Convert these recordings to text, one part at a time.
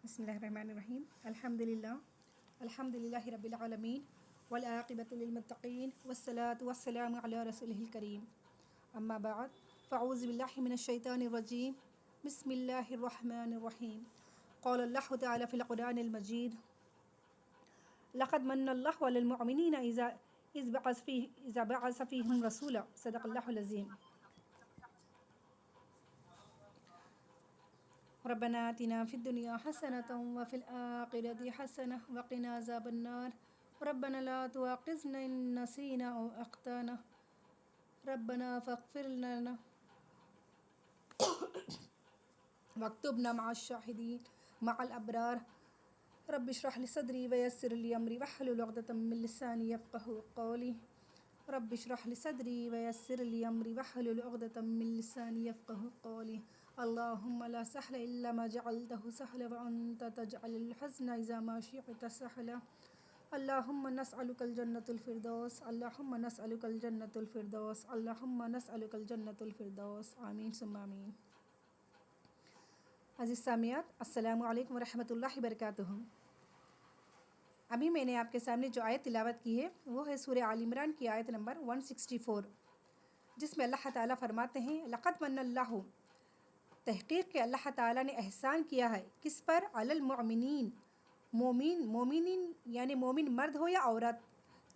Bismillahirrahmanirrahim. Alhamdulillahi Rabbil Alameen. Wal aqibatu lil muttaqeen. Wassalatu wassalamu ala rasulihil kareem. Amma ba'd. Fa'auzu billahi minash shaitanir rajim. Bismillahir rahmanir rahim. Qala Allahu ta'ala fil Qur'anil Majid. Laqad manna Allahu 'alal mu'minina إذ بعث فيهم رسولا صدق الله العظيم. ربنا آتنا في الدنيا حسنة وفي الآخرة حسنة وقنا عذاب النار. ربنا لا تؤاخذنا إن نسينا أو أخطأنا. ربنا فاغفر لنا واكتبنا مع الشاهدين مع الأبرار. رب اشرح لي صدري ويسر لي أمري واحلل عقدة من لساني يفقهوا قولي. رب اشرح لي صدري ويسر لي أمري واحلل عقدة من لساني يفقهوا قولي. اللهم لا سهل إلا ما جعلته سهلا وأنت تجعل الحزن إذا ما شئت سهلا. اللهم نسألك الجنة الفردوس. اللهم نسألك الجنة الفردوس. اللهم نسألك الجنة الفردوس. آمین ثم آمین. عزیز سامعات، السلام علیکم ورحمۃ اللہ وبرکاتہ. ابھی میں نے آپ کے سامنے جو آیت تلاوت کی ہے وہ ہے سورہ آل عمران کی آیت نمبر 164، جس میں اللہ تعالیٰ فرماتے ہیں لقد من اللہ، تحقیق کہ اللہ تعالیٰ نے احسان کیا ہے کس پر؟ علی المؤمنین، مومنین یعنی مومن مرد ہو یا عورت،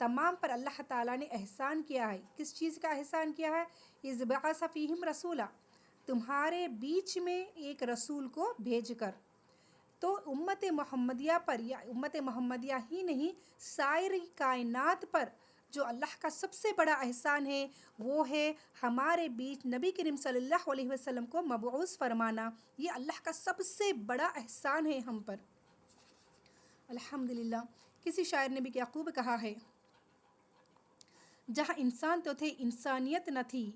تمام پر اللہ تعالیٰ نے احسان کیا ہے. کس چیز کا احسان کیا ہے؟ اذ بعث فیہم رسولا، تمہارے بیچ میں ایک رسول کو بھیج کر. تو امت محمدیہ پر، یا امت محمدیہ ہی نہیں، سائر کائنات پر جو اللہ کا سب سے بڑا احسان ہے وہ ہے ہمارے بیچ نبی کریم صلی اللہ علیہ وسلم کو مبعوث فرمانا. یہ اللہ کا سب سے بڑا احسان ہے ہم پر. الحمدللہ. کسی شاعر نے بھی کیا خوب کہا ہے، جہاں انسان تو تھے انسانیت نہ تھی،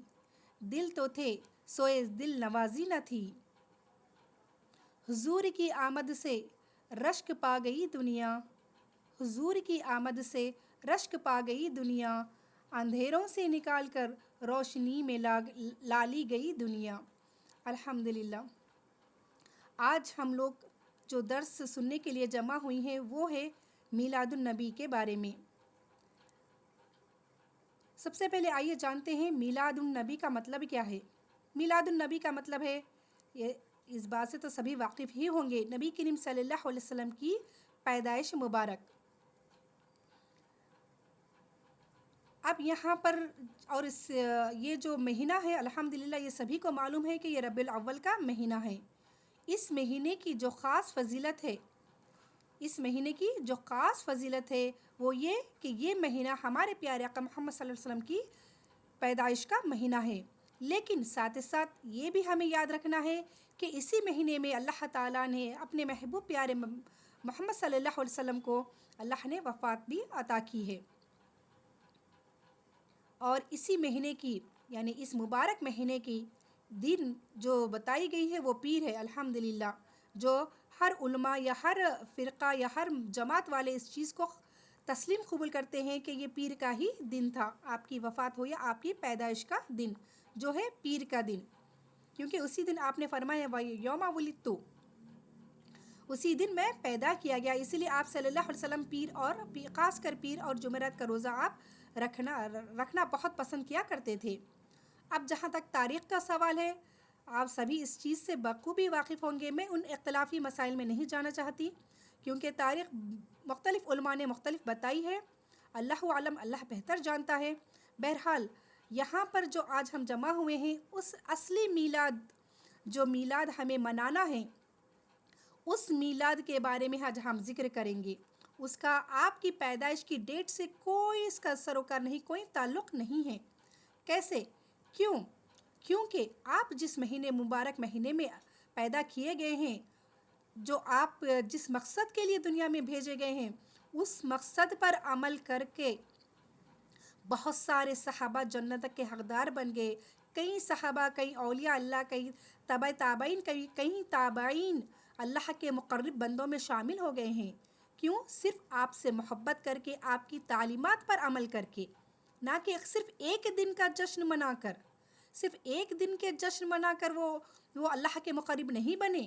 دل تو تھے سوئے دل نوازی نہ تھی. حضور کی آمد سے رشک پا گئی دنیا، حضور کی آمد سے رشک پا گئی دنیا، اندھیروں سے نکال کر روشنی میں لالی گئی دنیا. الحمدللہ. آج ہم لوگ جو درس سننے کے لیے جمع ہوئی ہیں وہ ہے میلاد النبی کے بارے میں. سب سے پہلے آئیے جانتے ہیں میلاد النبی کا مطلب کیا ہے. میلاد النبی کا مطلب ہے، یہ اس بات سے تو سبھی واقف ہی ہوں گے، نبی کریم صلی اللہ علیہ وسلم کی پیدائش مبارک. اب یہاں پر اور یہ جو مہینہ ہے الحمدللہ یہ سبھی کو معلوم ہے کہ یہ ربیع الاول کا مہینہ ہے. اس مہینے کی جو خاص فضیلت ہے، اس مہینے کی جو خاص فضیلت ہے وہ یہ کہ یہ مہینہ ہمارے پیارے آقا محمد صلی اللہ علیہ وسلم کی پیدائش کا مہینہ ہے. لیکن ساتھ ساتھ یہ بھی ہمیں یاد رکھنا ہے کہ اسی مہینے میں اللہ تعالیٰ نے اپنے محبوب پیارے محمد صلی اللہ علیہ وسلم کو اللہ نے وفات بھی عطا کی ہے. اور اسی مہینے کی یعنی اس مبارک مہینے کی دن جو بتائی گئی ہے وہ پیر ہے الحمدللہ، جو ہر علماء یا ہر فرقہ یا ہر جماعت والے اس چیز کو تسلیم قبول کرتے ہیں کہ یہ پیر کا ہی دن تھا. آپ کی وفات ہو یا آپ کی پیدائش کا دن جو ہے پیر کا دن، کیونکہ اسی دن آپ نے فرمایا یوم ولدت، اسی دن میں پیدا کیا گیا. اسی لیے آپ صلی اللہ علیہ وسلم پیر اور خاص کر پیر اور جمعرات کا روزہ آپ رکھنا بہت پسند کیا کرتے تھے. اب جہاں تک تاریخ کا سوال ہے، آپ سبھی اس چیز سے بخوبی واقف ہوں گے. میں ان اختلافی مسائل میں نہیں جانا چاہتی کیونکہ تاریخ مختلف علماء نے مختلف بتائی ہے. اللہ عالم، اللہ بہتر جانتا ہے. بہرحال یہاں پر جو آج ہم جمع ہوئے ہیں اس اصلی میلاد، جو میلاد ہمیں منانا ہے، اس میلاد کے بارے میں آج ہم ذکر کریں گے. اس کا آپ کی پیدائش کی ڈیٹ سے کوئی اس کا سروکار نہیں، کوئی تعلق نہیں ہے. کیسے؟ کیوں؟ کیونکہ آپ جس مبارک مہینے میں پیدا کیے گئے ہیں، جو آپ جس مقصد کے لیے دنیا میں بھیجے گئے ہیں، اس مقصد پر عمل کر کے بہت سارے صحابہ جنت کے حقدار بن گئے. کئی صحابہ، کئی اولیاء اللہ، کئی تبع تابعین، کئی تابعین اللہ کے مقرب بندوں میں شامل ہو گئے ہیں. کیوں؟ صرف آپ سے محبت کر کے، آپ کی تعلیمات پر عمل کر کے، نہ کہ صرف ایک دن کا جشن منا کر. صرف ایک دن کے جشن منا کر وہ اللہ کے مقرب نہیں بنے.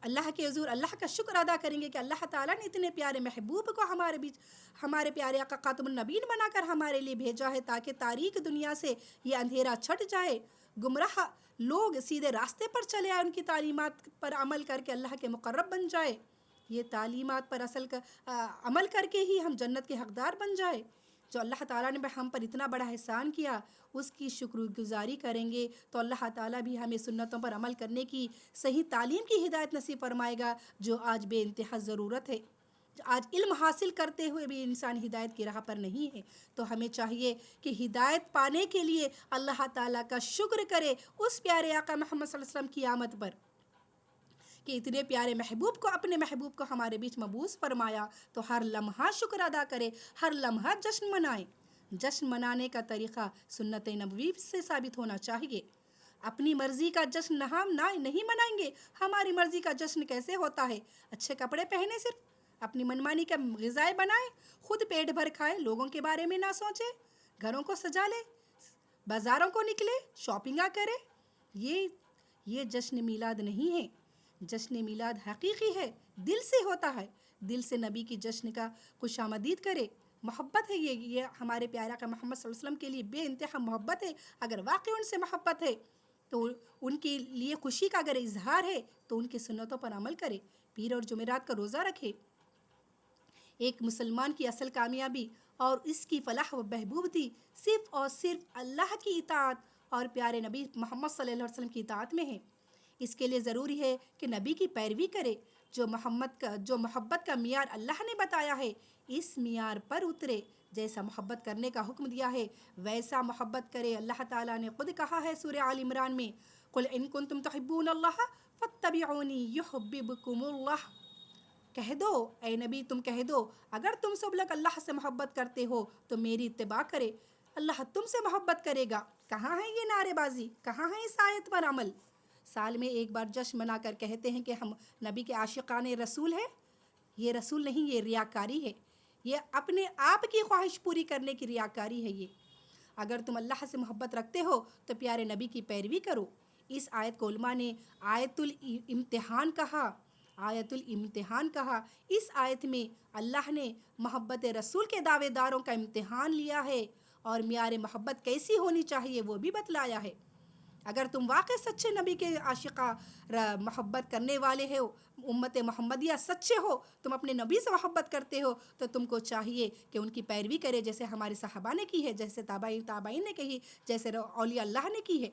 اللہ کے حضور اللہ کا شکر ادا کریں گے کہ اللہ تعالیٰ نے اتنے پیارے محبوب کو ہمارے بیچ، ہمارے پیارے آقا خاتم النبیین بنا کر ہمارے لیے بھیجا ہے، تاکہ تاریک دنیا سے یہ اندھیرا چھٹ جائے، گمراہ لوگ سیدھے راستے پر چلے آئے، ان کی تعلیمات پر عمل کر کے اللہ کے مقرب بن جائے، یہ تعلیمات پر عمل کر کے ہی ہم جنت کے حقدار بن جائے۔ جو اللہ تعالیٰ نے ہم پر اتنا بڑا احسان کیا، اس کی شکر گزاری کریں گے تو اللہ تعالیٰ بھی ہمیں سنتوں پر عمل کرنے کی صحیح تعلیم کی ہدایت نصیب فرمائے گا، جو آج بے انتہا ضرورت ہے۔ آج علم حاصل کرتے ہوئے بھی انسان ہدایت کی راہ پر نہیں ہے، تو ہمیں چاہیے کہ ہدایت پانے کے لیے اللہ تعالیٰ کا شکر کرے اس پیارے آقا محمد صلی اللہ علیہ وسلم کی آمد پر، کہ اتنے پیارے محبوب کو، اپنے محبوب کو ہمارے بیچ مبعوث فرمایا، تو ہر لمحہ شکر ادا کرے، ہر لمحہ جشن منائے۔ جشن منانے کا طریقہ سنت نبوی سے ثابت ہونا چاہیے۔ اپنی مرضی کا جشن ہم نہیں منائیں گے۔ ہماری مرضی کا جشن کیسے ہوتا ہے؟ اچھے کپڑے پہنے، صرف اپنی منمانی کا غذائیں بنائے، خود پیٹ بھر کھائے، لوگوں کے بارے میں نہ سوچے، گھروں کو سجا لے، بازاروں کو نکلے، شاپنگاں کرے۔ یہ جشن میلاد نہیں ہے۔ جشن میلاد حقیقی ہے، دل سے ہوتا ہے، دل سے نبی کی جشن کا خوش آمدید کرے۔ محبت ہے یہ ہمارے پیارے آقا محمد صلی اللہ علیہ وسلم کے لیے بے انتہا محبت ہے۔ اگر واقعی ان سے محبت ہے تو ان کے لیے خوشی کا اگر اظہار ہے تو ان کی سنتوں پر عمل کرے، پیر اور جمعرات کا روزہ رکھے۔ ایک مسلمان کی اصل کامیابی اور اس کی فلاح و بہبود صرف اور صرف اللہ کی اطاعت اور پیارے نبی محمد صلی اللہ علیہ وسلم کی اطاعت میں ہے۔ اس کے لیے ضروری ہے کہ نبی کی پیروی کرے، جو محبت کا معیار اللہ نے بتایا ہے، اس معیار پر اترے۔ جیسا محبت کرنے کا حکم دیا ہے ویسا محبت کرے۔ اللہ تعالیٰ نے خود کہا ہے سورہ آل عمران میں، قُلْ إِن كُنتُمْ تُحِبُّونَ اللَّهَ فَاتَّبِعُونِي يُحْبِبْكُمُ اللَّهُ۔ کہہ دو اے نبی، تم کہہ دو اگر تم سب لوگ اللہ سے محبت کرتے ہو تو میری اتباع کرے، اللہ تم سے محبت کرے گا۔ کہاں ہے یہ نعرے بازی؟ کہاں ہے اس آیت پر عمل؟ سال میں ایک بار جشن منا کر کہتے ہیں کہ ہم نبی کے عاشقان رسول ہیں۔ یہ رسول نہیں، یہ ریاکاری ہے، یہ اپنے آپ کی خواہش پوری کرنے کی ریاکاری ہے۔ یہ اگر تم اللہ سے محبت رکھتے ہو تو پیارے نبی کی پیروی کرو۔ اس آیت کو علماء نے آیت الامتحان کہا، آیت الامتحان کہا۔ اس آیت میں اللہ نے محبت رسول کے دعوے داروں کا امتحان لیا ہے اور معیار محبت کیسی ہونی چاہیے وہ بھی بتلایا ہے۔ اگر تم واقع سچے نبی کے عاشقہ محبت کرنے والے ہو، امت محمدیہ سچے ہو، تم اپنے نبی سے محبت کرتے ہو، تو تم کو چاہیے کہ ان کی پیروی کرے، جیسے ہمارے صحابہ نے کی ہے، جیسے تابعین نے کی، جیسے اولیاء اللہ نے کی ہے۔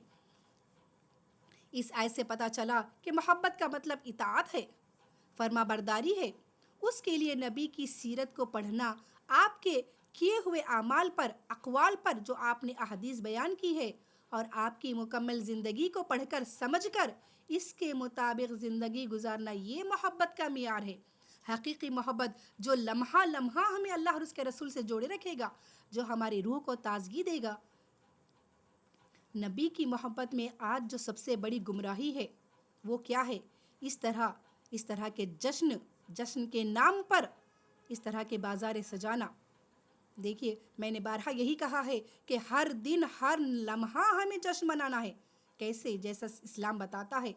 اس آیت سے پتہ چلا کہ محبت کا مطلب اطاعت ہے، فرما برداری ہے۔ اس کے لیے نبی کی سیرت کو پڑھنا، آپ کے کیے ہوئے اعمال پر، اقوال پر جو آپ نے احادیث بیان کی ہے، اور آپ کی مکمل زندگی کو پڑھ کر سمجھ کر اس کے مطابق زندگی گزارنا، یہ محبت کا معیار ہے۔ حقیقی محبت جو لمحہ لمحہ ہمیں اللہ اور اس کے رسول سے جوڑے رکھے گا، جو ہماری روح کو تازگی دے گا۔ نبی کی محبت میں آج جو سب سے بڑی گمراہی ہے وہ کیا ہے؟ اس طرح کے جشن کے نام پر اس طرح کے بازار سجانا۔ دیکھیے، میں نے بارہا یہی کہا ہے کہ ہر دن ہر لمحہ ہمیں جشن منانا ہے۔ کیسے؟ جیسا اسلام بتاتا ہے،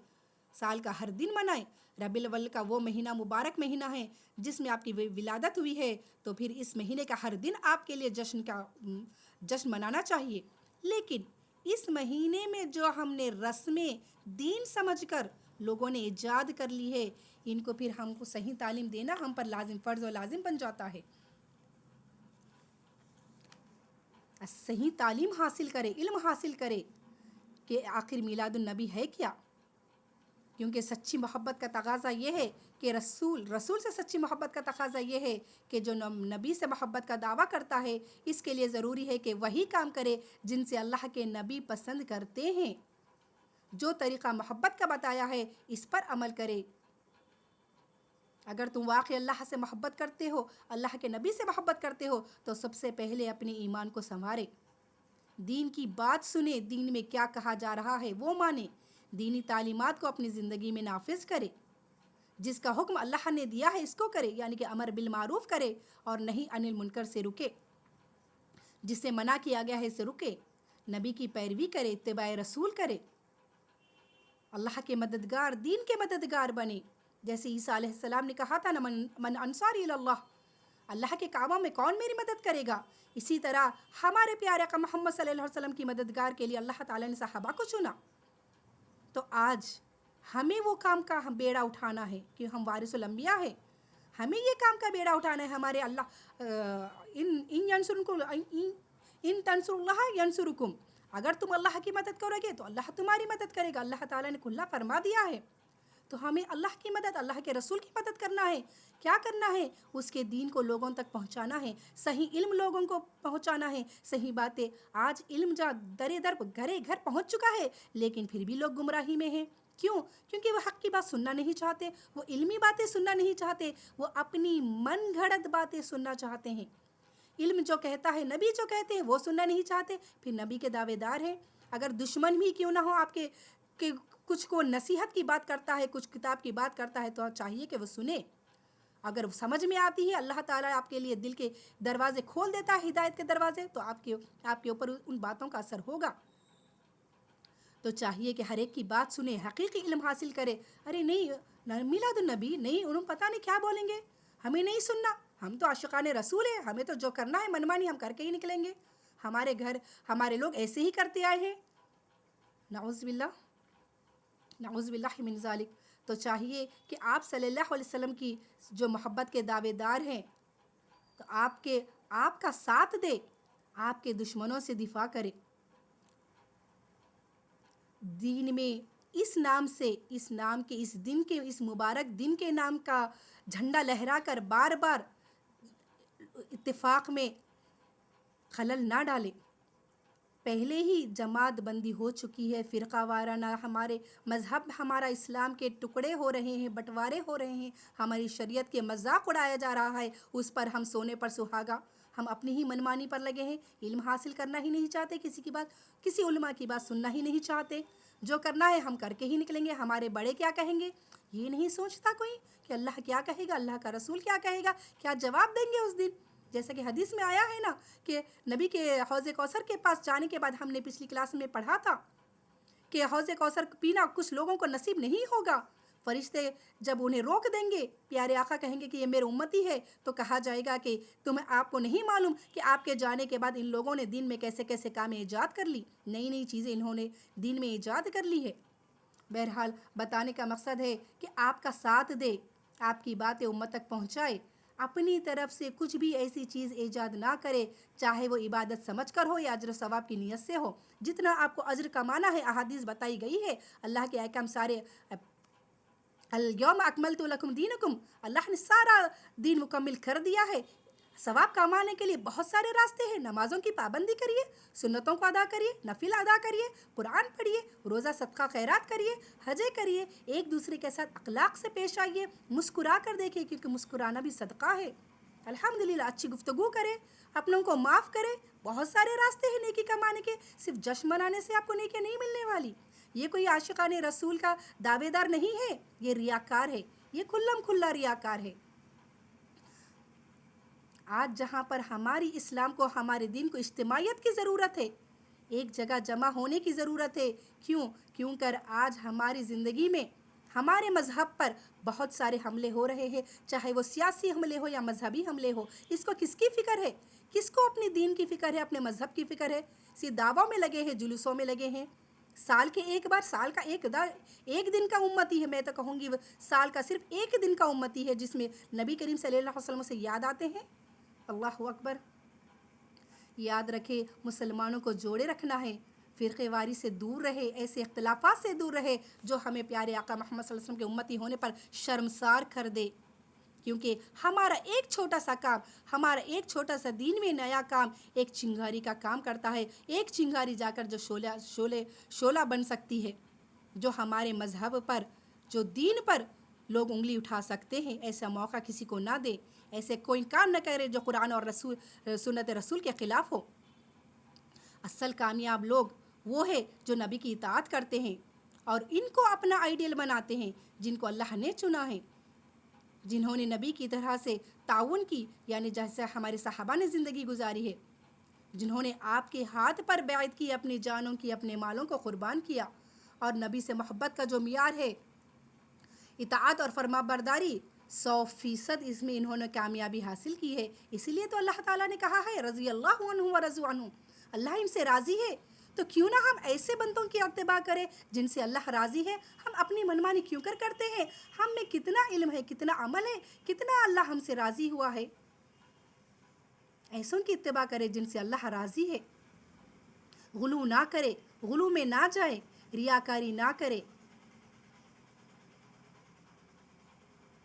سال کا ہر دن منائیں۔ ربیع الاول کا وہ مہینہ مبارک مہینہ ہے جس میں آپ کی ولادت ہوئی ہے، تو پھر اس مہینے کا ہر دن آپ کے لیے جشن منانا چاہیے۔ لیکن اس مہینے میں جو ہم نے رسمیں دین سمجھ کر لوگوں نے ایجاد کر لی ہے، ان کو پھر ہم کو صحیح تعلیم دینا ہم پر فرض و لازم بن جاتا ہے۔ صحیح تعلیم حاصل کرے، علم حاصل کرے کہ آخر میلاد النبی ہے کیا، کیونکہ سچی محبت کا تقاضا یہ ہے کہ رسول سے سچی محبت کا تقاضا یہ ہے کہ جو نبی سے محبت کا دعویٰ کرتا ہے، اس کے لیے ضروری ہے کہ وہی کام کرے جن سے اللہ کے نبی پسند کرتے ہیں۔ جو طریقہ محبت کا بتایا ہے اس پر عمل کرے۔ اگر تم واقعی اللہ سے محبت کرتے ہو، اللہ کے نبی سے محبت کرتے ہو، تو سب سے پہلے اپنے ایمان کو سنوارے، دین کی بات سنے، دین میں کیا کہا جا رہا ہے وہ مانے، دینی تعلیمات کو اپنی زندگی میں نافذ کرے، جس کا حکم اللہ نے دیا ہے اس کو کرے، یعنی کہ امر بالمعروف کرے اور نہیں عن المنکر سے رکے، جس سے منع کیا گیا ہے سے رکے، نبی کی پیروی کرے، اتباع رسول کرے، اللہ کے مددگار، دین کے مددگار بنے۔ جیسے عیسیٰ علیہ السلام نے کہا تھا نا من انصاری اللہ، اللہ کے کعبہ میں کون میری مدد کرے گا. اسی طرح ہمارے پیارے آقا محمد صلی اللہ علیہ وسلم کی مددگار کے لیے اللہ تعالیٰ نے صحابہ کو چنا. تو آج ہمیں وہ کام کا بیڑا اٹھانا ہے کہ ہم وارث الانبیاء ہیں. ہمیں یہ کام کا بیڑا اٹھانا ہے. ہمارے اللہ ان تنصر اللہ ینصرکم، اگر تم اللہ کی مدد کرو گے تو اللہ تمہاری مدد کرے گا. اللہ تعالیٰ نے کھلا فرما دیا ہے. تو ہمیں اللہ کی مدد، اللہ کے رسول کی مدد کرنا ہے. کیا کرنا ہے؟ اس کے دین کو لوگوں تک پہنچانا ہے، صحیح علم لوگوں کو پہنچانا ہے، صحیح باتیں. آج علم درے در گھرے گھر پہنچ چکا ہے، لیکن پھر بھی لوگ گمراہی میں ہیں. کیوں؟ کیونکہ وہ حق کی بات سننا نہیں چاہتے، وہ علمی باتیں سننا نہیں چاہتے، وہ اپنی من گھڑت باتیں سننا چاہتے ہیں. علم جو کہتا ہے، نبی جو کہتے ہیں وہ سننا نہیں چاہتے، پھر نبی کے دعوے دار ہیں. اگر دشمن بھی کیوں نہ ہو آپ کے کہ کچھ کو نصیحت کی بات کرتا ہے، کچھ کتاب کی بات کرتا ہے، تو چاہیے کہ وہ سنے. اگر وہ سمجھ میں آتی ہے، اللہ تعالیٰ آپ کے لیے دل کے دروازے کھول دیتا ہے، ہدایت کے دروازے، تو آپ کے اوپر ان باتوں کا اثر ہوگا. تو چاہیے کہ ہر ایک کی بات سنے، حقیقی علم حاصل کرے. ارے نہیں میلاد النبی نہیں، انہوں پتہ نہیں کیا بولیں گے، ہمیں نہیں سننا. ہم تو عاشقان رسول ہیں، ہمیں تو جو کرنا ہے منمانی ہم کر کے ہی نکلیں گے. ہمارے گھر ہمارے لوگ ایسے ہی کرتے آئے ہیں. نعوذ باللہ من ذالک. تو چاہیے کہ آپ صلی اللہ علیہ وسلم کی جو محبت کے دعوے دار ہیں، تو آپ کا ساتھ دے، آپ کے دشمنوں سے دفاع کرے. دین میں اس نام سے، اس نام کے، اس دن کے، اس مبارک دن کے نام کا جھنڈا لہرا کر بار بار اتفاق میں خلل نہ ڈالے. پہلے ہی جماعت بندی ہو چکی ہے، فرقہ وارانہ ہمارے مذہب، ہمارا اسلام کے ٹکڑے ہو رہے ہیں، بٹوارے ہو رہے ہیں، ہماری شریعت کے مذاق اڑایا جا رہا ہے. اس پر ہم سونے پر سہاگا، ہم اپنی ہی منمانی پر لگے ہیں. علم حاصل کرنا ہی نہیں چاہتے، کسی کی بات، کسی علماء کی بات سننا ہی نہیں چاہتے. جو کرنا ہے ہم کر کے ہی نکلیں گے. ہمارے بڑے کیا کہیں گے یہ نہیں سوچتا کوئی کہ اللہ کیا کہے گا، اللہ کا رسول کیا کہے گا، کیا جواب دیں گے اس دن. جیسا کہ حدیث میں آیا ہے نا کہ نبی کے حوض کوثر کے پاس جانے کے بعد، ہم نے پچھلی کلاس میں پڑھا تھا کہ حوض کوثر پینا کچھ لوگوں کو نصیب نہیں ہوگا. فرشتے جب انہیں روک دیں گے، پیارے آقا کہیں گے کہ یہ میرے امتی ہے، تو کہا جائے گا کہ آپ کو نہیں معلوم کہ آپ کے جانے کے بعد ان لوگوں نے دین میں کیسے کیسے کام ایجاد کر لی، نئی نئی چیزیں انہوں نے دین میں ایجاد کر لی ہے. بہرحال بتانے کا مقصد ہے کہ آپ کا ساتھ دے، آپ کی باتیں امت تک پہنچائے، اپنی طرف سے کچھ بھی ایسی چیز ایجاد نہ کرے، چاہے وہ عبادت سمجھ کر ہو یا اجر و ثواب کی نیت سے ہو. جتنا آپ کو اجر کمانا ہے، احادیث بتائی گئی ہے، اللہ کے احکام سارے. الیوم اکملت لکم دینکم، اللہ نے سارا دین مکمل کر دیا ہے. ثواب کمانے کے لیے بہت سارے راستے ہیں. نمازوں کی پابندی کریے، سنتوں کو ادا کریے، نفل ادا کریے، قرآن پڑھیے، روزہ صدقہ خیرات کریے، حجے کریے، ایک دوسرے کے ساتھ اخلاق سے پیش آئیے، مسکرا کر دیکھیے، کیونکہ مسکرانا بھی صدقہ ہے. الحمدللہ اچھی گفتگو کرے، اپنوں کو معاف کرے. بہت سارے راستے ہیں نیکی کمانے کے. صرف جشن منانے سے آپ کو نیکی نہیں ملنے والی. یہ کوئی عاشقان رسول کا دعوے دار نہیں ہے، یہ ریاکار ہے، یہ کھلم کھلا ریاکار ہے. آج جہاں پر ہماری اسلام کو، ہمارے دین کو اجتماعیت کی ضرورت ہے، ایک جگہ جمع ہونے کی ضرورت ہے. کیوں کر آج ہماری زندگی میں ہمارے مذہب پر بہت سارے حملے ہو رہے ہیں، چاہے وہ سیاسی حملے ہو یا مذہبی حملے ہو. اس کو کس کی فکر ہے؟ کس کو اپنے دین کی فکر ہے، اپنے مذہب کی فکر ہے؟ صرف دعووں میں لگے ہیں، جلوسوں میں لگے ہیں. سال کے ایک بار، سال کا ایک دن کا امتی ہے. میں تو کہوں گی سال کا صرف ایک دن کا امتی ہے، جس میں نبی کریم صلی اللہ علیہ وسلم سے یاد آتے ہیں. اللہ اکبر. یاد رکھے، مسلمانوں کو جوڑے رکھنا ہے، فرقے واری سے دور رہے، ایسے اختلافات سے دور رہے جو ہمیں پیارے آقا محمد صلی اللہ علیہ وسلم کے امتی ہونے پر شرمسار کر دے. کیونکہ ہمارا ایک چھوٹا سا کام، ہمارا ایک چھوٹا سا دین میں نیا کام ایک چنگاری کا کام کرتا ہے. ایک چنگاری جا کر جو شعلہ بن سکتی ہے، جو ہمارے مذہب پر، جو دین پر لوگ انگلی اٹھا سکتے ہیں. ایسا موقع کسی کو نہ دے، ایسے کوئی کام نہ کرے جو قرآن اور سنت رسول کے خلاف ہو. اصل کامیاب لوگ وہ ہے جو نبی کی اطاعت کرتے ہیں اور ان کو اپنا آئیڈیل بناتے ہیں، جن کو اللہ نے چنا ہے، جنہوں نے نبی کی طرح سے تعاون کی، یعنی جیسے ہمارے صحابہ نے زندگی گزاری ہے، جنہوں نے آپ کے ہاتھ پر بیعت کی، اپنی جانوں کی، اپنے مالوں کو قربان کیا. اور نبی سے محبت کا جو معیار ہے، اطاعت اور فرما برداری 100% اس میں انہوں نے کامیابی حاصل کی ہے. اسی لیے تو اللہ تعالیٰ نے کہا ہے رضی اللہ عنہ و رضوا عنہ، اللہ ان سے راضی ہے. تو کیوں نہ ہم ایسے بندوں کی اتباع کریں جن سے اللہ راضی ہے. ہم اپنی منمانی کیوں کرتے ہیں؟ ہم میں کتنا علم ہے، کتنا عمل ہے، کتنا اللہ ہم سے راضی ہوا ہے. ایسوں کی اتباع کرے جن سے اللہ راضی ہے. غلو نہ کرے، غلو میں نہ جائے، ریاکاری نہ کرے،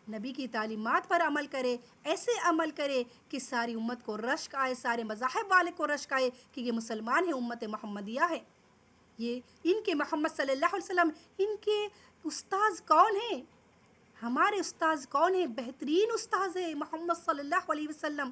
نبی کی تعلیمات پر عمل کرے. ایسے عمل کرے کہ ساری امت کو رشک آئے، سارے مذاہب والے کو رشک آئے کہ یہ مسلمان ہیں، امت محمدیہ ہے. یہ ان کے محمد صلی اللہ علیہ وسلم ان کے استاذ کون ہیں؟ ہمارے استاذ کون ہیں؟ بہترین استاذ ہے محمد صلی اللہ علیہ وسلم.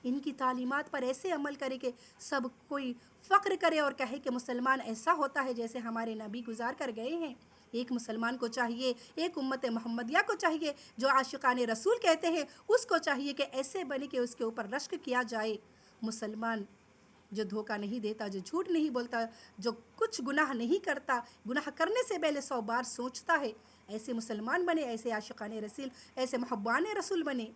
ان کی تعلیمات پر ایسے عمل کرے کہ سب کوئی فخر کرے اور کہے کہ مسلمان ایسا ہوتا ہے جیسے ہمارے نبی گزار کر گئے ہیں. ایک مسلمان کو چاہیے، ایک امت محمدیہ کو چاہیے جو عاشقان رسول کہتے ہیں، اس کو چاہیے کہ ایسے بنے کہ اس کے اوپر رشک کیا جائے. مسلمان جو دھوکہ نہیں دیتا، جو جھوٹ نہیں بولتا، جو کچھ گناہ نہیں کرتا، گناہ کرنے سے پہلے 100 بار سوچتا ہے، ایسے مسلمان بنے، ایسے عاشقان رسول، ایسے محبان رسول بنے،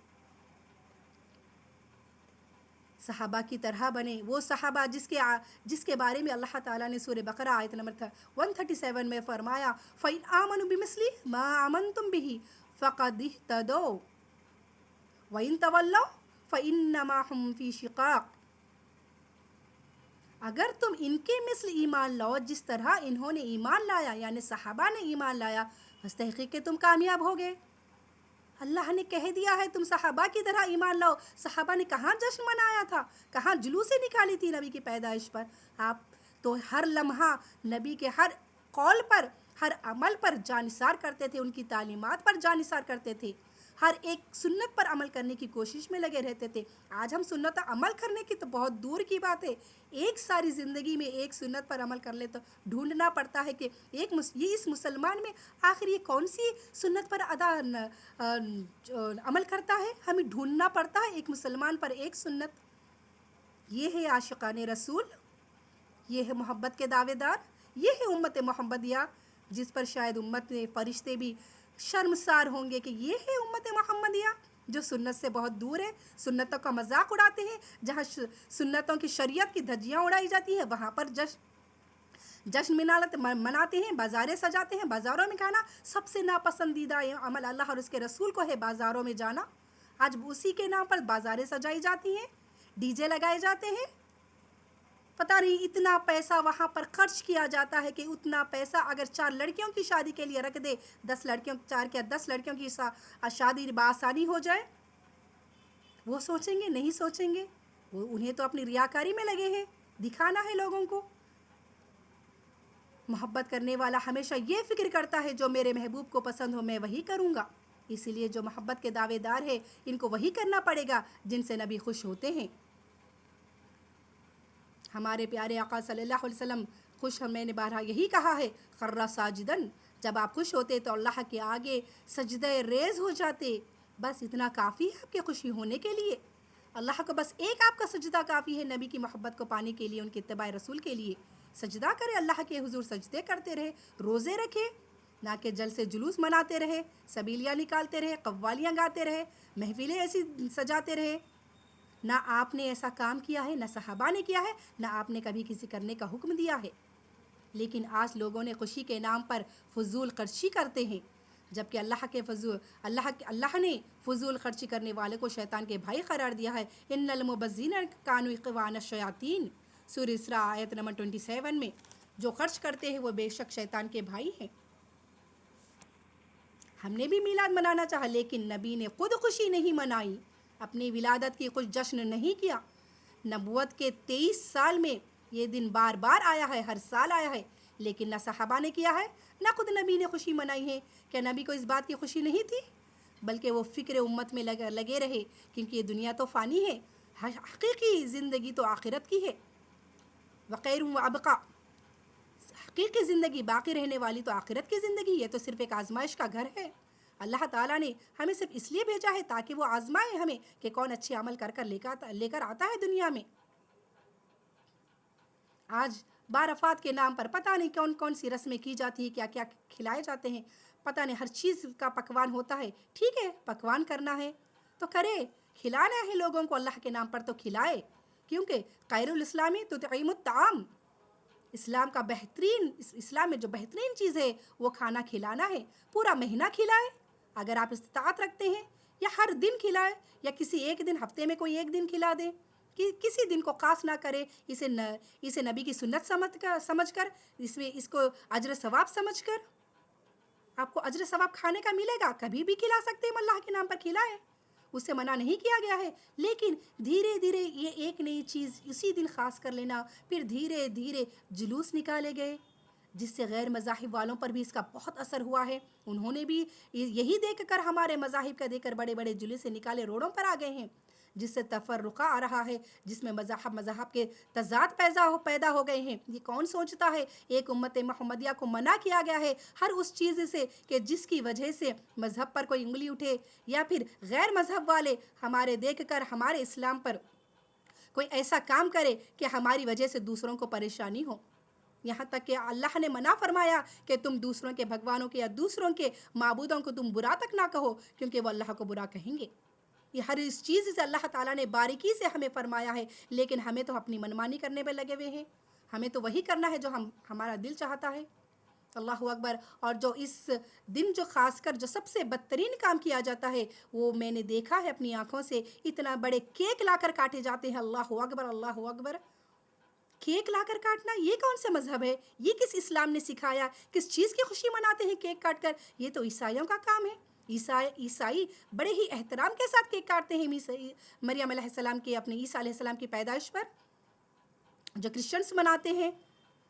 صحابہ کی طرح بنے. وہ صحابہ جس کے بارے میں اللہ تعالیٰ نے سورہ بقرہ آیت نمبر 137 میں فرمایا فَإِنْ آمَنُوا بِمِثْلِ مَا آمَنْتُمْ بِهِ فَقَدِ اهْتَدَوْا وَإِنْ تَوَلَّوْا فَإِنَّمَا هُمْ فِي شِقَاقٍ. اگر تم ان کے مثل ایمان لاؤ جس طرح انہوں نے ایمان لایا، یعنی صحابہ نے ایمان لایا، بس تحقیق کہ تم کامیاب ہو گئے. اللہ نے کہہ دیا ہے تم صحابہ کی طرح ایمان لاؤ. صحابہ نے کہاں جشن منایا تھا، کہاں جلوسیں نکالی تھی نبی کی پیدائش پر. آپ تو ہر لمحہ نبی کے ہر قول پر، ہر عمل پر جان نثار کرتے تھے، ان کی تعلیمات پر جان نثار کرتے تھے، ہر ایک سنت پر عمل کرنے کی کوشش میں لگے رہتے تھے. آج ہم سنت عمل کرنے کی تو بہت دور کی بات ہے. ایک ساری زندگی میں ایک سنت پر عمل کر لے تو ڈھونڈنا پڑتا ہے کہ یہ اس مسلمان میں آخر یہ کون سی سنت پر عمل کرتا ہے. ہمیں ڈھونڈنا پڑتا ہے ایک مسلمان پر ایک سنت. یہ ہے عاشقان رسول، یہ ہے محبت کے دعوے دار، یہ ہے امت محمدیہ جس پر شاید امت میں فرشتے بھی شرمسار ہوں گے کہ یہ ہے امت محمدیہ جو سنت سے بہت دور ہے، سنتوں کا مذاق اڑاتے ہیں. جہاں سنتوں کی شریعت کی دھجیاں اڑائی جاتی ہیں وہاں پر جشن مناتے ہیں، بازاریں سجاتے ہیں. بازاروں میں کھانا سب سے ناپسندیدہ عمل اللہ اور اس کے رسول کو ہے بازاروں میں جانا. آج اسی کے نام پر بازاریں سجائی جاتی ہیں، ڈی جے لگائے جاتے ہیں. پتہ نہیں اتنا پیسہ وہاں پر خرچ کیا جاتا ہے کہ اتنا پیسہ اگر 4 لڑکیوں کی شادی کے لیے رکھ دے، 10 لڑکیوں کی شادی بآسانی ہو جائے. وہ سوچیں گے؟ نہیں سوچیں گے. انہیں تو اپنی ریاکاری میں لگے ہیں، دکھانا ہے لوگوں کو. محبت کرنے والا ہمیشہ یہ فکر کرتا ہے جو میرے محبوب کو پسند ہو میں وہی کروں گا. اسی لیے جو محبت کے دعوے دار ہے ان کو وہی کرنا پڑے گا جن سے نبی خوش ہوتے ہیں. ہمارے پیارے آقا صلی اللہ علیہ وسلم خوش، میں نے بارہا یہی کہا ہے خر ساجدن، جب آپ خوش ہوتے تو اللہ کے آگے سجدہ ریز ہو جاتے. بس اتنا کافی ہے آپ کے خوشی ہونے کے لیے. اللہ کو بس ایک آپ کا سجدہ کافی ہے نبی کی محبت کو پانے کے لیے، ان کے اتباع رسول کے لیے. سجدہ کرے، اللہ کے حضور سجدے کرتے رہے، روزے رکھے، نہ کہ جل سے جلوس مناتے رہے، سبیلیاں نکالتے رہے، قوالیاں گاتے رہے، محفلیں ایسی سجاتے رہے. نہ آپ نے ایسا کام کیا ہے، نہ صحابہ نے کیا ہے، نہ آپ نے کبھی کسی کرنے کا حکم دیا ہے. لیکن آج لوگوں نے خوشی کے نام پر فضول خرچی کرتے ہیں، جبکہ اللہ نے فضول خرچی کرنے والے کو شیطان کے بھائی قرار دیا ہے. ان المبذرین کانوا اخوان الشیاطین، سورہ اسراء آیت نمبر 27 میں. جو خرچ کرتے ہیں وہ بے شک شیطان کے بھائی ہیں. ہم نے بھی میلاد منانا چاہا لیکن نبی نے خود خوشی نہیں منائی، اپنی ولادت کی کچھ جشن نہیں کیا. نبوت کے 23 سال میں یہ دن بار بار آیا ہے، ہر سال آیا ہے، لیکن نہ صحابہ نے کیا ہے نہ خود نبی نے خوشی منائی ہے. کیا نبی کو اس بات کی خوشی نہیں تھی؟ بلکہ وہ فکر امت میں لگے رہے، کیونکہ یہ دنیا تو فانی ہے، حقیقی زندگی تو آخرت کی ہے. وخیر و ابقا، حقیقی زندگی باقی رہنے والی تو آخرت کی زندگی. یہ تو صرف ایک آزمائش کا گھر ہے. اللہ تعالیٰ نے ہمیں صرف اس لیے بھیجا ہے تاکہ وہ آزمائے ہمیں کہ کون اچھے عمل کر لے کر آتا ہے دنیا میں. آج بعرفات کے نام پر پتہ نہیں کون کون سی رسمیں کی جاتی ہیں، کیا کیا کھلائے جاتے ہیں، پتہ نہیں ہر چیز کا پکوان ہوتا ہے. ٹھیک ہے، پکوان کرنا ہے تو کرے، کھلانا ہے لوگوں کو اللہ کے نام پر تو کھلائے، کیونکہ خیر الاسلامی تطعیم الطعام، اسلام کا بہترین، اسلام میں جو بہترین چیز ہے وہ کھانا کھلانا ہے. پورا مہینہ کھلائے اگر آپ استطاعت رکھتے ہیں، یا ہر دن کھلائے، یا کسی ایک دن، ہفتے میں کوئی ایک دن کھلا دے، کہ کسی دن کو خاص نہ کرے. اسے نبی کی سنت سمجھ کر اس کو اجر ثواب سمجھ کر آپ کو اجر ثواب کھانے کا ملے گا. کبھی بھی کھلا سکتے ہیں، اللہ کے نام پر کھلائے، اس سے منع نہیں کیا گیا ہے. لیکن دھیرے دھیرے یہ ایک نئی چیز اسی دن خاص کر لینا، پھر دھیرے دھیرے جلوس نکالے گئے، جس سے غیر مذاہب والوں پر بھی اس کا بہت اثر ہوا ہے. انہوں نے بھی یہی دیکھ کر، ہمارے مذاہب کا دیکھ کر بڑے بڑے جلوس نکالے روڈوں پر آ گئے ہیں، جس سے تفرقہ آ رہا ہے، جس میں مذہب کے تضاد پیدا ہو گئے ہیں. یہ کون سوچتا ہے؟ ایک امت محمدیہ کو منع کیا گیا ہے ہر اس چیز سے کہ جس کی وجہ سے مذہب پر کوئی انگلی اٹھے، یا پھر غیر مذہب والے ہمارے دیکھ کر ہمارے اسلام پر کوئی ایسا کام کرے کہ ہماری وجہ سے دوسروں کو پریشانی ہو. یہاں تک کہ اللہ نے منع فرمایا کہ تم دوسروں کے بھگوانوں کے یا دوسروں کے معبودوں کو تم برا تک نہ کہو، کیونکہ وہ اللہ کو برا کہیں گے. یہ ہر اس چیز سے اللہ تعالیٰ نے باریکی سے ہمیں فرمایا ہے، لیکن ہمیں تو اپنی منمانی کرنے پہ لگے ہوئے ہیں. ہمیں تو وہی کرنا ہے جو ہمارا دل چاہتا ہے. اللہ اکبر. اور جو اس دن جو خاص کر جو سب سے بدترین کام کیا جاتا ہے، وہ میں نے دیکھا ہے اپنی آنکھوں سے، اتنا بڑے کیک لا کر کاٹے جاتے ہیں. اللہ اکبر، اللہ اکبر. کیک لا کر کاٹنا، یہ کون سا مذہب ہے؟ یہ کس اسلام نے سکھایا؟ کس چیز کی خوشی مناتے ہیں کیک کاٹ کر؟ یہ تو عیسائیوں کا کام ہے. عیسائی بڑے ہی احترام کے ساتھ کیک کاٹتے ہیں مریم علیہ السلام کے، اپنے عیسیٰ علیہ السلام کی پیدائش پر. جو کرسچنس مناتے ہیں،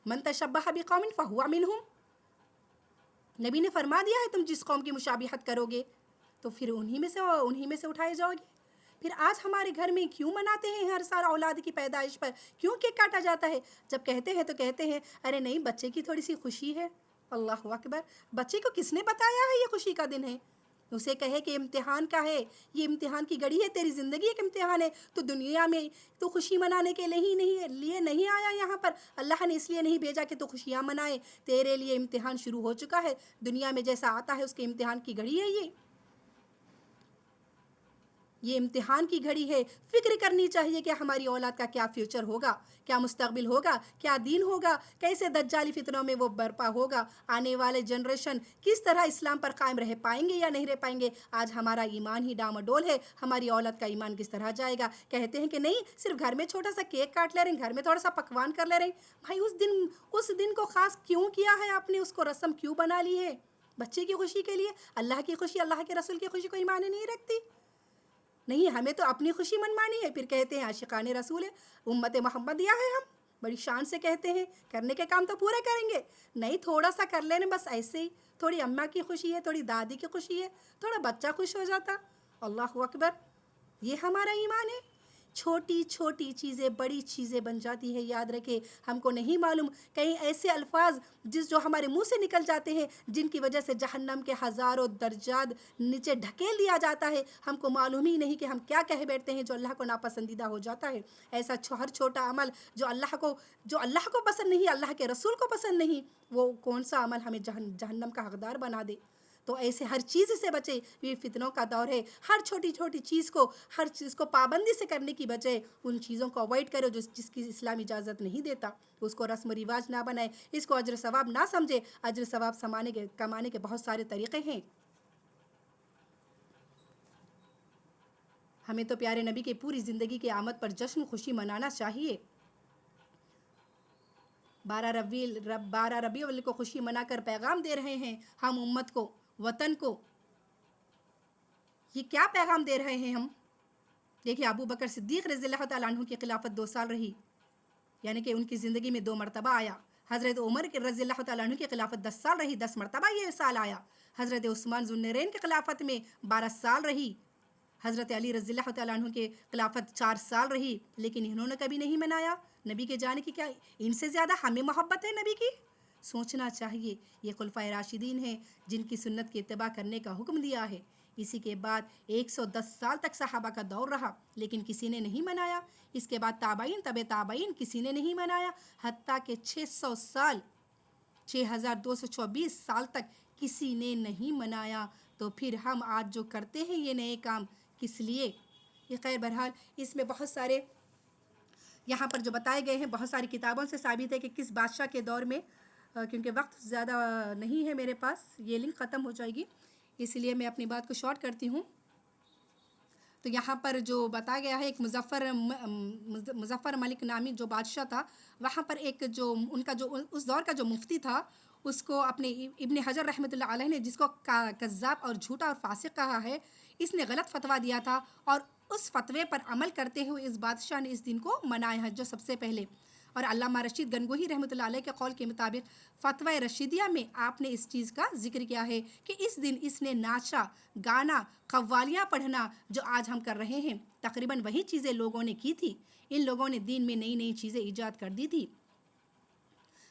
من تشبہ بقوم فہو منہم، نبی نے فرما دیا ہے تم جس قوم کی مشابہت کرو گے تو پھر انہی میں سے اٹھائے جاؤ گے. پھر آج ہمارے گھر میں کیوں مناتے ہیں ہر سال اولاد کی پیدائش پر؟ کیوں کیک کاٹا جاتا ہے؟ جب کہتے ہیں تو کہتے ہیں ارے نہیں، بچے کی تھوڑی سی خوشی ہے. اللہ اکبر. بچے کو کس نے بتایا ہے یہ خوشی کا دن ہے؟ اسے کہے کہ امتحان کا ہے، یہ امتحان کی گھڑی ہے، تیری زندگی ایک امتحان ہے. تو دنیا میں تو خوشی منانے کے لیے نہیں آیا یہاں پر. اللہ نے اس لیے نہیں بھیجا کہ تو خوشیاں منائے. تیرے لیے امتحان شروع ہو چکا ہے. دنیا میں جیسا آتا ہے اس کے امتحان کی گھڑی ہے. یہ امتحان کی گھڑی ہے. فکر کرنی چاہیے کہ ہماری اولاد کا کیا فیوچر ہوگا، کیا مستقبل ہوگا، کیا دین ہوگا، کیسے دجالی فتنوں میں وہ برپا ہوگا. آنے والے جنریشن کس طرح اسلام پر قائم رہ پائیں گے یا نہیں رہ پائیں گے. آج ہمارا ایمان ہی ڈامڈول ہے، ہماری اولاد کا ایمان کس طرح جائے گا. کہتے ہیں کہ نہیں، صرف گھر میں چھوٹا سا کیک کاٹ لے رہے ہیں، گھر میں تھوڑا سا پکوان کر لے رہے ہیں. بھائی اس دن کو خاص کیوں کیا ہے آپ نے؟ اس کو رسم کیوں بنا لی ہے؟ بچے کی خوشی کے لیے؟ اللہ کی خوشی، اللہ کے رسول کی خوشی کوئی معنی نہیں رکھتی. نہیں، ہمیں تو اپنی خوشی منمانی ہے. پھر کہتے ہیں عاشقان رسول ہے، امت محمدیہ ہے ہم. بڑی شان سے کہتے ہیں کرنے کے کام تو پورے کریں گے. نہیں، تھوڑا سا کر لینے بس ایسے ہی. تھوڑی اماں کی خوشی ہے، تھوڑی دادی کی خوشی ہے، تھوڑا بچہ خوش ہو جاتا. اللہ اکبر. یہ ہمارا ایمان ہے. چھوٹی چھوٹی چیزیں بڑی چیزیں بن جاتی ہے. یاد رکھے، ہم کو نہیں معلوم کہیں ایسے الفاظ جو ہمارے منہ سے نکل جاتے ہیں، جن کی وجہ سے جہنم کے ہزاروں درجات نیچے ڈھکیل دیا جاتا ہے. ہم کو معلوم ہی نہیں کہ ہم کیا کہہ بیٹھتے ہیں جو اللہ کو ناپسندیدہ ہو جاتا ہے. ایسا ہر چھوٹا عمل جو اللہ کو پسند نہیں، اللہ کے رسول کو پسند نہیں، وہ کون سا عمل ہمیں جہنم کا حقدار بنا دے. تو ایسے ہر چیز سے بچے. یہ فتنوں کا دور ہے. ہر چھوٹی چیز کو پابندی سے کرنے کی بجائے ان چیزوں کو اوائڈ کرو جس کی اسلام اجازت نہیں دیتا. اس کو رسم و رواج نہ بنائے، اس کو اجر ثواب نہ سمجھے. اجر ثواب کمانے کے بہت سارے طریقے ہیں. ہمیں تو پیارے نبی کے پوری زندگی کی آمد پر جشن خوشی منانا چاہیے. 12 ربیع الاول کو خوشی منا کر پیغام دے رہے ہیں ہم امت کو، وطن کو. یہ کیا پیغام دے رہے ہیں ہم؟ دیکھیے، ابو بکر صدیق رضی اللہ تعالیٰ عنہ کی خلافت 2 سال رہی، یعنی کہ ان کی زندگی میں 2 مرتبہ آیا. حضرت عمر رضی اللہ تعالیٰ عنہ کی خلافت 10 سال رہی، 10 مرتبہ یہ سال آیا. حضرت عثمان ذو النورین کی خلافت میں 12 سال رہی. حضرت علی رضی اللہ تعالیٰ عنہ کے خلافت 4 سال رہی، لیکن انہوں نے کبھی نہیں منایا نبی کے جانے کی. کیا ان سے زیادہ ہمیں محبت ہے نبی کی؟ سوچنا چاہیے. یہ خلفائے راشدین ہیں جن کی سنت کی اتباع کرنے کا حکم دیا ہے. اسی کے بعد 110 سال تک صحابہ کا دور رہا لیکن کسی نے نہیں منایا. اس کے بعد تابعین تبع تابعین کسی نے نہیں منایا، حتیٰ کہ 600 سال 6224 سال تک کسی نے نہیں منایا. تو پھر ہم آج جو کرتے ہیں یہ نئے کام کس لیے؟ یہ خیر بہرحال اس میں بہت سارے یہاں پر جو بتائے گئے ہیں بہت ساری کتابوں سے ثابت ہے کہ کس بادشاہ کے دور میں، کیونکہ وقت زیادہ نہیں ہے میرے پاس، یہ لنک ختم ہو جائے گی، اس لیے میں اپنی بات کو شارٹ کرتی ہوں. تو یہاں پر جو بتایا گیا ہے ایک مظفر ملک نامی جو بادشاہ تھا، وہاں پر ایک جو ان کا جو اس دور کا جو مفتی تھا، اس کو اپنے ابن حجر رحمۃ اللہ علیہ نے، جس کو کذاب اور جھوٹا اور فاسق کہا ہے، اس نے غلط فتویٰ دیا تھا اور اس فتوے پر عمل کرتے ہوئے اس بادشاہ نے اس دن کو منایا ہے جو سب سے پہلے. اور علامہ رشید گنگوہی رحمۃ اللہ علیہ کے قول کے مطابق فتوی رشیدیہ میں آپ نے اس چیز کا ذکر کیا ہے کہ اس دن اس نے ناچا گانا قوالیاں پڑھنا جو آج ہم کر رہے ہیں، تقریباً وہی چیزیں لوگوں نے کی تھی. ان لوگوں نے دین میں نئی نئی چیزیں ایجاد کر دی تھی.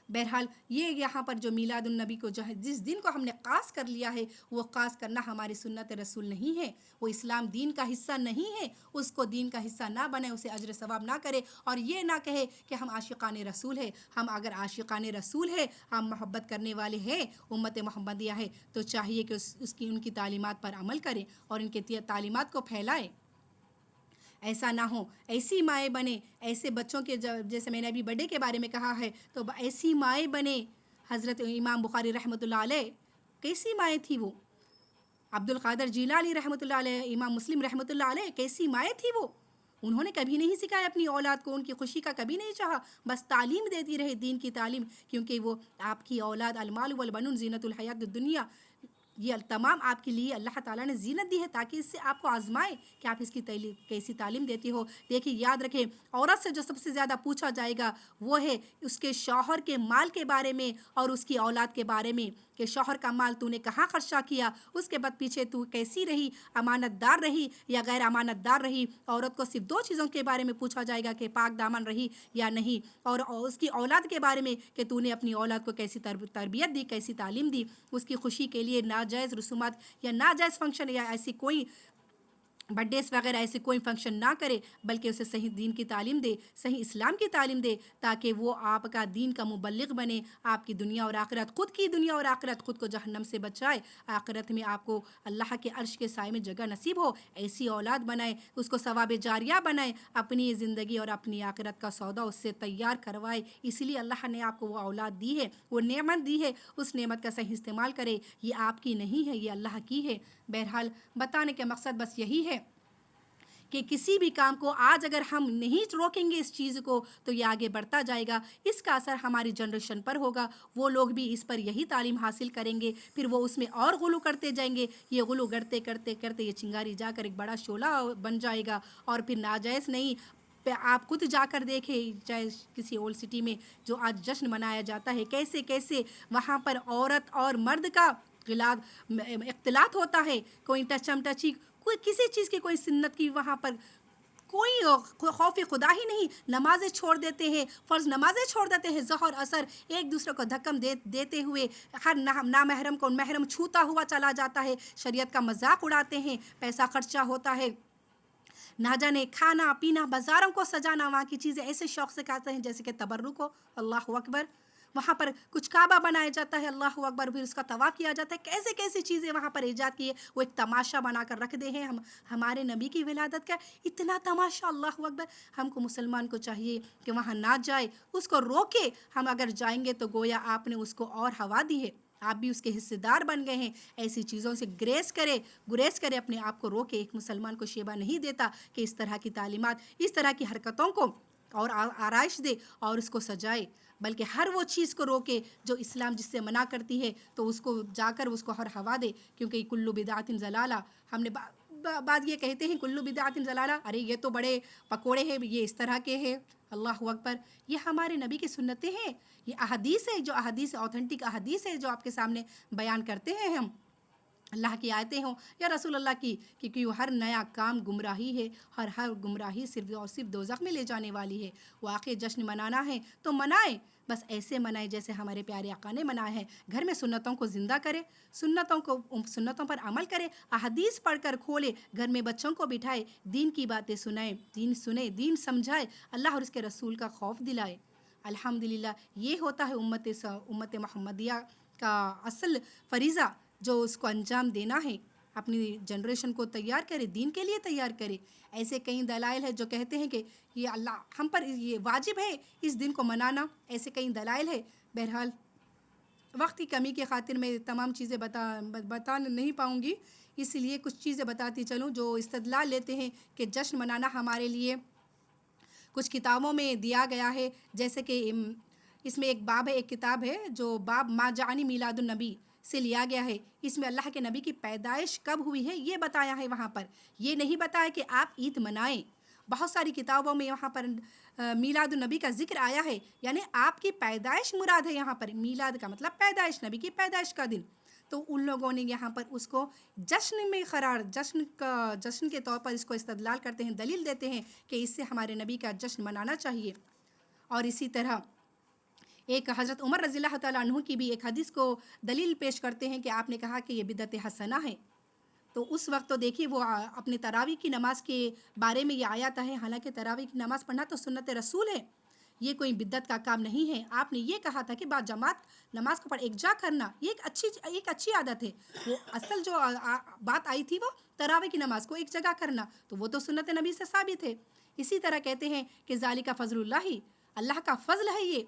بہرحال یہ یہاں پر جو میلاد النبی کو جو ہے جس دن کو ہم نے خاص کر لیا ہے، وہ خاص کرنا ہماری سنت رسول نہیں ہے، وہ اسلام دین کا حصہ نہیں ہے. اس کو دین کا حصہ نہ بنائے، اسے اجر ثواب نہ کرے اور یہ نہ کہے کہ ہم عاشقان رسول ہیں. ہم اگر عاشقان رسول ہیں، ہم محبت کرنے والے ہیں، امت محمدیہ ہے، تو چاہیے کہ ان کی تعلیمات پر عمل کریں اور ان کی تعلیمات کو پھیلائیں. ایسا نہ ہو، ایسی مائیں بنے، ایسے بچوں کے جیسے میں نے ابھی بڑے کے بارے میں کہا ہے، تو ایسی مائیں بنے. حضرت امام بخاری رحمۃ اللہ علیہ کیسی مائیں تھی وہ، عبد القادر جیلانی رحمۃ اللہ علیہ، امام مسلم رحمۃ اللہ علیہ کیسی مائیں تھی وہ. انہوں نے کبھی نہیں سکھایا اپنی اولاد کو، ان کی خوشی کا کبھی نہیں چاہا، بس تعلیم دیتی رہے، دین کی تعلیم، کیونکہ وہ آپ کی اولاد المال والبنون زینت الحیات الدنیا، یہ تمام آپ کے لیے اللہ تعالیٰ نے زینت دی ہے تاکہ اس سے آپ کو آزمائے کہ آپ اس کی کیسی تعلیم دیتی ہو. دیکھیے یاد رکھیں، عورت سے جو سب سے زیادہ پوچھا جائے گا وہ ہے اس کے شوہر کے مال کے بارے میں اور اس کی اولاد کے بارے میں، کہ شوہر کا مال تو نے کہاں خرچہ کیا، اس کے بعد پیچھے تو کیسی رہی، امانت دار رہی یا غیر امانت دار رہی. عورت کو صرف 2 چیزوں کے بارے میں پوچھا جائے گا کہ پاک دامن رہی یا نہیں، اور اس کی اولاد کے بارے میں کہ تو نے اپنی اولاد کو کیسی تربیت دی، کیسی تعلیم دی. اس کی خوشی کے لیے ناجائز رسومات یا ناجائز فنکشن یا ایسی کوئی برتھ ڈیز وغیرہ ایسے کوئی فنکشن نہ کرے، بلکہ اسے صحیح دین کی تعلیم دے، صحیح اسلام کی تعلیم دے، تاکہ وہ آپ کا دین کا مبلغ بنے، آپ کی دنیا اور آخرت، خود کی دنیا اور آخرت، خود کو جہنم سے بچائے، آخرت میں آپ کو اللہ کے عرش کے سائے میں جگہ نصیب ہو. ایسی اولاد بنائے، اس کو ثواب جاریہ بنائے، اپنی زندگی اور اپنی آخرت کا سودا اس سے تیار کروائے. اس لیے اللہ نے آپ کو وہ اولاد دی ہے، وہ نعمت دی ہے، اس نعمت کا صحیح استعمال کرے. یہ آپ کی نہیں ہے، یہ اللہ کی ہے. بہرحال بتانے کا مقصد بس یہی ہے کہ کسی بھی کام کو آج اگر ہم نہیں روکیں گے اس چیز کو تو یہ آگے بڑھتا جائے گا. اس کا اثر ہماری جنریشن پر ہوگا، وہ لوگ بھی اس پر یہی تعلیم حاصل کریں گے، پھر وہ اس میں اور غلو کرتے جائیں گے. یہ غلو کرتے کرتے کرتے یہ چنگاری جا کر ایک بڑا شعلہ بن جائے گا، اور پھر ناجائز نہیں. آپ خود جا کر دیکھیں، چاہے کسی اولڈ سٹی میں جو آج جشن منایا جاتا ہے، کیسے کیسے وہاں پر عورت اور مرد کا اختلاط ہوتا ہے، کوئی ٹچم ٹچی، کوئی کسی چیز کی کوئی سنت کی وہاں پر کوئی خوف خدا ہی نہیں. نمازیں چھوڑ دیتے ہیں، فرض نمازیں چھوڑ دیتے ہیں، ظہر عصر ایک دوسرے کو دھکم دیتے ہوئے، ہر نامحرم کو محرم چھوتا ہوا چلا جاتا ہے، شریعت کا مذاق اڑاتے ہیں، پیسہ خرچہ ہوتا ہے، نہ جانے کھانا پینا، بازاروں کو سجانا، وہاں کی چیزیں ایسے شوق سے کھاتے ہیں جیسے کہ تبرک ہو. اللہ اکبر. وہاں پر کچھ کعبہ بنایا جاتا ہے، اللہ اکبر، پھر اس کا طواف کیا جاتا ہے. کیسے کیسی چیزیں وہاں پر ایجاد کی ہے، وہ ایک تماشا بنا کر رکھ دے ہیں. ہمارے نبی کی ولادت کا اتنا تماشا، اللہ اکبر. ہم کو مسلمان کو چاہیے کہ وہاں نہ جائے، اس کو روکے. ہم اگر جائیں گے تو گویا آپ نے اس کو اور ہوا دی ہے، آپ بھی اس کے حصے دار بن گئے ہیں. ایسی چیزوں سے گریز کرے، اپنے آپ کو روکے. ایک مسلمان کو شیبہ نہیں دیتا کہ اس طرح کی تعلیمات، اس طرح کی حرکتوں کو اور آرائش دے اور اس کو سجائے، بلکہ ہر وہ چیز کو روکے جو اسلام جس سے منع کرتی ہے، تو اس کو جا کر اس کو ہر ہوا دے. کیونکہ کلو بدعت ضلالہ، ہم نے بعد یہ کہتے ہیں کلو بدعت ضلالہ، ارے یہ تو بڑے پکوڑے ہیں، یہ اس طرح کے ہیں. اللہ اکبر. یہ ہمارے نبی کی سنتیں ہیں، یہ احادیث ہے، جو احادیث اوتھینٹک احادیث ہے جو آپ کے سامنے بیان کرتے ہیں ہم. اللہ کی آیتیں ہوں یا رسول اللہ کی، کیونکہ وہ ہر نیا کام گمراہی ہے، اور ہر گمراہی صرف اور صرف دوزخ میں لے جانے والی ہے۔ واقعی جشن منانا ہے تو منائیں، بس ایسے منائیں جیسے ہمارے پیارے آقا نے منائے ہیں۔ گھر میں سنتوں کو زندہ کرے، سنتوں پر عمل کرے، احادیث پڑھ کر کھولے، گھر میں بچوں کو بٹھائے، دین کی باتیں سنائیں، دین سنیں، دین سمجھائے، اللہ اور اس کے رسول کا خوف دلائے۔ الحمدللہ یہ ہوتا ہے امت محمدیہ کا اصل فریضہ، جو اس کو انجام دینا ہے، اپنی جنریشن کو تیار کرے، دین کے لیے تیار کرے۔ ایسے کئی دلائل ہیں جو کہتے ہیں کہ یہ اللہ ہم پر یہ واجب ہے اس دن کو منانا، ایسے کئی دلائل ہے۔ بہرحال وقت کی کمی کی خاطر میں تمام چیزیں بتا نہیں پاؤں گی، اس لیے کچھ چیزیں بتاتی چلوں جو استدلال لیتے ہیں کہ جشن منانا ہمارے لیے کچھ کتابوں میں دیا گیا ہے، جیسے کہ اس میں ایک باب ہے، ایک کتاب ہے جو باب ما جعانی میلاد النبی سے لیا گیا ہے۔ اس میں اللہ کے نبی کی پیدائش کب ہوئی ہے یہ بتایا ہے، وہاں پر یہ نہیں بتایا کہ آپ عید منائیں۔ بہت ساری کتابوں میں وہاں پر میلاد النبی کا ذکر آیا ہے، یعنی آپ کی پیدائش مراد ہے یہاں پر، میلاد کا مطلب پیدائش، نبی کی پیدائش کا دن۔ تو ان لوگوں نے یہاں پر اس کو جشن میں جشن کے طور پر اس کو استدلال کرتے ہیں، دلیل دیتے ہیں کہ اس سے ہمارے نبی کا جشن منانا چاہیے۔ اور اسی طرح ایک حضرت عمر رضی اللہ تعالیٰ عنہ کی بھی ایک حدیث کو دلیل پیش کرتے ہیں کہ آپ نے کہا کہ یہ بدعت حسنہ ہے۔ تو اس وقت تو دیکھیے وہ اپنے تراویح کی نماز کے بارے میں یہ آیات ہے، حالانکہ تراویح کی نماز پڑھنا تو سنت رسول ہے، یہ کوئی بدعت کا کام نہیں ہے۔ آپ نے یہ کہا تھا کہ با جماعت نماز کو پڑھ ایک جا کرنا، یہ ایک اچھی عادت ہے۔ وہ اصل جو بات آئی تھی وہ تراویح کی نماز کو ایک جگہ کرنا، تو وہ تو سنت نبی سے ثابت ہے۔ اسی طرح کہتے ہیں کہ ذالک فضل اللہ، اللہ کا فضل ہے یہ،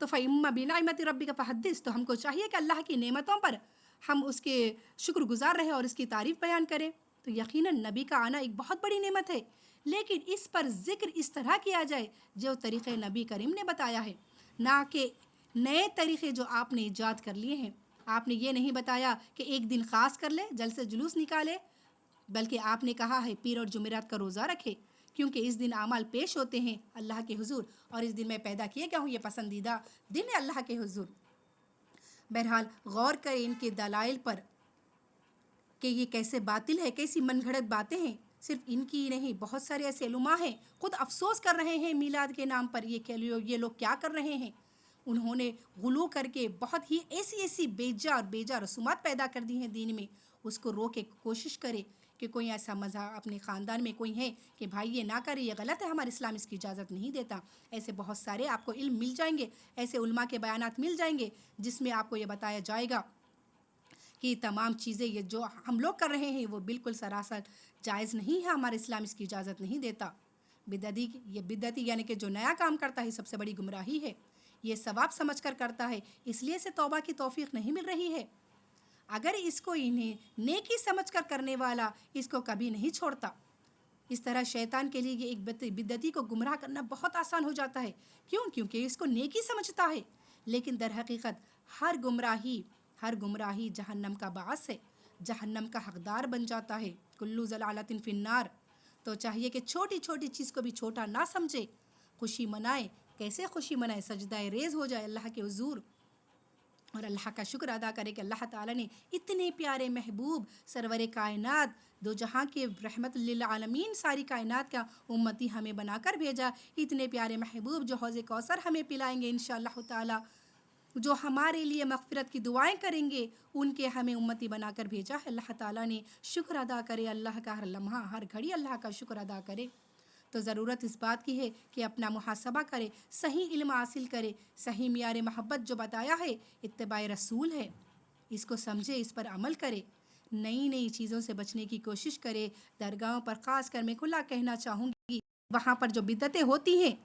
تو فَإِمَّا بِنِعْمَةِ رَبِّكَ فَحَدِّثْ، تو ہم کو چاہیے کہ اللہ کی نعمتوں پر ہم اس کے شکر گزار رہیں اور اس کی تعریف بیان کریں۔ تو یقیناً نبی کا آنا ایک بہت بڑی نعمت ہے، لیکن اس پر ذکر اس طرح کیا جائے جو طریقے نبی کریم نے بتایا ہے، نہ کہ نئے طریقے جو آپ نے ایجاد کر لیے ہیں۔ آپ نے یہ نہیں بتایا کہ ایک دن خاص کر لے، جلسے جلوس نکالے، بلکہ آپ نے کہا ہے پیر اور جمعرات کا روزہ رکھے، کیونکہ اس دن اعمال پیش ہوتے ہیں اللہ کے حضور، اور اس دن میں پیدا کیے گیا ہوں، یہ پسندیدہ دن ہے اللہ کے حضور۔ بہرحال غور کریں ان کے دلائل پر کہ یہ کیسے باطل ہے، کیسی من گھڑت باتیں ہیں۔ صرف ان کی نہیں، بہت سارے ایسے علماء ہیں خود افسوس کر رہے ہیں میلاد کے نام پر، یہ لوگ کیا کر رہے ہیں۔ انہوں نے غلو کر کے بہت ہی ایسی بیجا رسومات پیدا کر دی ہیں دین میں، اس کو روکے کوشش کرے کہ کوئی ایسا مذہب اپنے خاندان میں کوئی ہے کہ بھائی یہ نہ کرے، یہ غلط ہے، ہمارا اسلام اس کی اجازت نہیں دیتا۔ ایسے بہت سارے آپ کو علم مل جائیں گے، ایسے علماء کے بیانات مل جائیں گے جس میں آپ کو یہ بتایا جائے گا کہ تمام چیزیں یہ جو ہم لوگ کر رہے ہیں وہ بالکل سراسر جائز نہیں ہے، ہمارا اسلام اس کی اجازت نہیں دیتا۔ بدعتی یعنی کہ جو نیا کام کرتا ہے سب سے بڑی گمراہی ہے، یہ ثواب سمجھ کر کرتا ہے، اس لیے سے توبہ کی توفیق نہیں مل رہی ہے۔ اگر اس کو انہیں نیکی سمجھ کر کرنے والا اس کو کبھی نہیں چھوڑتا۔ اس طرح شیطان کے لیے یہ ایک بدعتی کو گمراہ کرنا بہت آسان ہو جاتا ہے، کیونکہ اس کو نیکی سمجھتا ہے، لیکن در حقیقت ہر گمراہی جہنم کا باعث ہے، جہنم کا حقدار بن جاتا ہے۔ کلو ضلالۃ فی النار، تو چاہیے کہ چھوٹی چھوٹی چیز کو بھی چھوٹا نہ سمجھے، خوشی منائے۔ کیسے خوشی منائے؟ سجدہ ریز ہو جائے اللہ کے حضور اور اللہ کا شکر ادا کرے کہ اللہ تعالیٰ نے اتنے پیارے محبوب سرور کائنات، دو جہاں کے رحمت للعالمین، ساری کائنات کا امتی ہمیں بنا کر بھیجا، اتنے پیارے محبوب جو حوض کوثر ہمیں پلائیں گے انشاءاللہ تعالیٰ، جو ہمارے لیے مغفرت کی دعائیں کریں گے، ان کے ہمیں امتی بنا کر بھیجا ہے۔ اللہ تعالیٰ نے شکر ادا کرے، اللہ کا ہر لمحہ ہر گھڑی اللہ کا شکر ادا کرے۔ تو ضرورت اس بات کی ہے کہ اپنا محاسبہ کرے، صحیح علم حاصل کرے، صحیح معیار محبت جو بتایا ہے اتباع رسول ہے، اس کو سمجھے، اس پر عمل کرے، نئی چیزوں سے بچنے کی کوشش کرے۔ درگاہوں پر خاص کر میں کھلا کہنا چاہوں گی، وہاں پر جو بدعتیں ہوتی ہیں